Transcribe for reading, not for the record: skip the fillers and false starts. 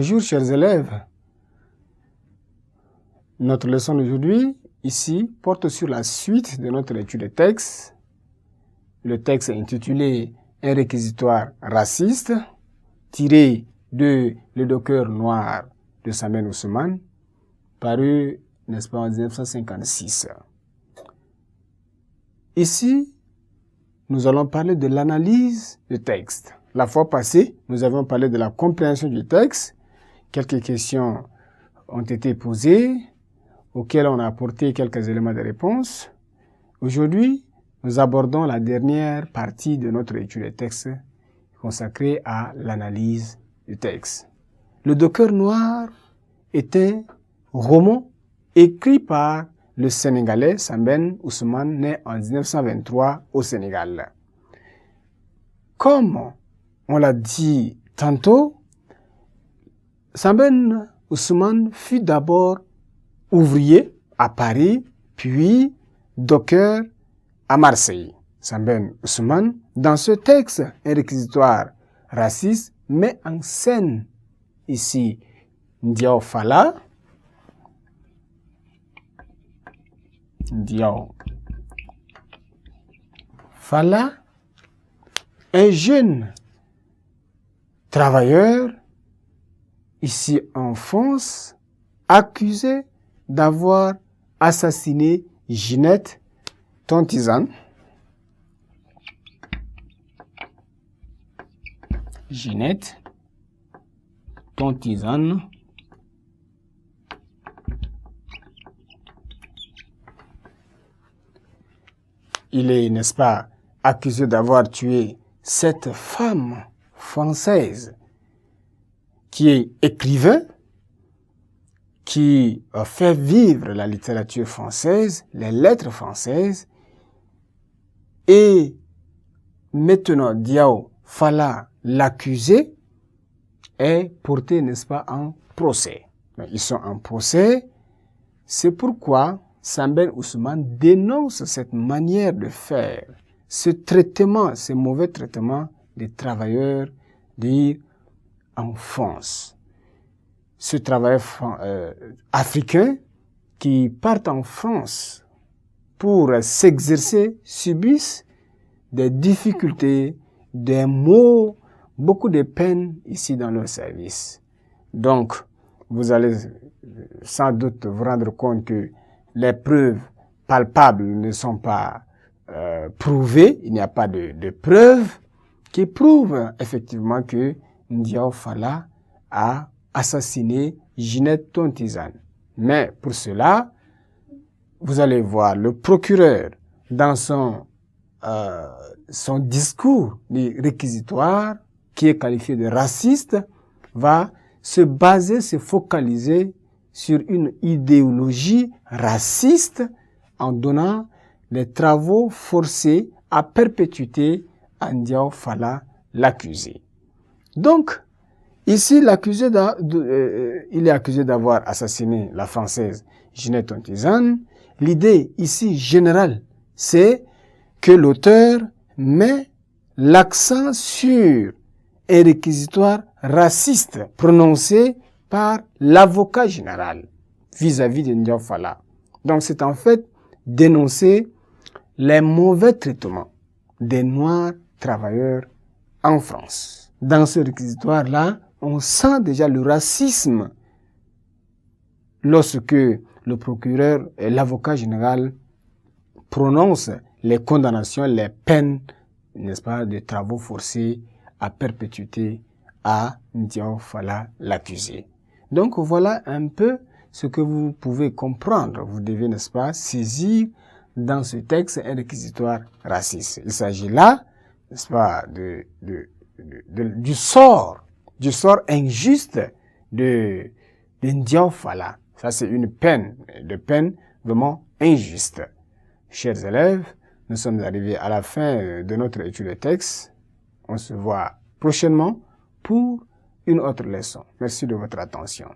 Bonjour chers élèves. Notre leçon d'aujourd'hui, ici, porte sur la suite de notre étude de texte. Le texte est intitulé « Un réquisitoire raciste » tiré de Le Docker noir de Samuel Husseman, paru, n'est-ce pas, en 1956. Ici, nous allons parler de l'analyse du texte. La fois passée, nous avons parlé de la compréhension du texte. Quelques questions ont été posées, auxquelles on a apporté quelques éléments de réponse. Aujourd'hui, nous abordons la dernière partie de notre étude de texte consacrée à l'analyse du texte. Le Docker noir est un roman écrit par le Sénégalais Samuel Husseman, né en 1923 au Sénégal. Comme on l'a dit tantôt, Samuel Husseman fut d'abord ouvrier à Paris, puis docker à Marseille. Samuel Husseman, dans ce texte, un réquisitoire raciste, met en scène ici Ndiaw Falla, un jeune travailleur ici en France, accusé d'avoir assassiné Ginette Tontizane. Il est, n'est-ce pas, accusé d'avoir tué cette femme française qui est écrivain, qui a fait vivre la littérature française, les lettres françaises, et maintenant Ndiaw Falla, l'accusé, est porté, n'est-ce pas, en procès. Ils sont en procès, c'est pourquoi Samuel Husseman dénonce cette manière de faire, ce traitement, ce mauvais traitement des travailleurs en France. Ce travailleur africain qui partent en France pour s'exercer subissent des difficultés, des maux, beaucoup de peines ici dans leur service. Donc, vous allez sans doute vous rendre compte que les preuves palpables ne sont pas prouvées. Il n'y a pas de preuves qui prouvent effectivement que Ndiaw Falla a assassiné Ginette Tontizane. Mais pour cela, vous allez voir le procureur dans son discours du réquisitoire, qui est qualifié de raciste, va se focaliser sur une idéologie raciste en donnant les travaux forcés à perpétuité à Ndiaw Falla, l'accusé. Donc, ici, l'accusé il est accusé d'avoir assassiné la Française Ginette Tontizane. L'idée ici générale, c'est que l'auteur met l'accent sur un réquisitoire raciste prononcé par l'avocat général vis-à-vis de Ndiaw Falla. Donc c'est en fait dénoncer les mauvais traitements des Noirs travailleurs en France. Dans ce réquisitoire-là, on sent déjà le racisme lorsque le procureur et l'avocat général prononcent les condamnations, les peines, n'est-ce pas, de travaux forcés à perpétuité à Ndiaw Falla, l'accusé. Donc voilà un peu ce que vous pouvez comprendre. Vous devez, n'est-ce pas, saisir dans ce texte un réquisitoire raciste. Il s'agit là, n'est-ce pas, du sort injuste de Ndiaw Falla. Ça, c'est une peine vraiment injuste. Chers élèves, nous sommes arrivés à la fin de notre étude de texte. On se voit prochainement pour une autre leçon. Merci de votre attention.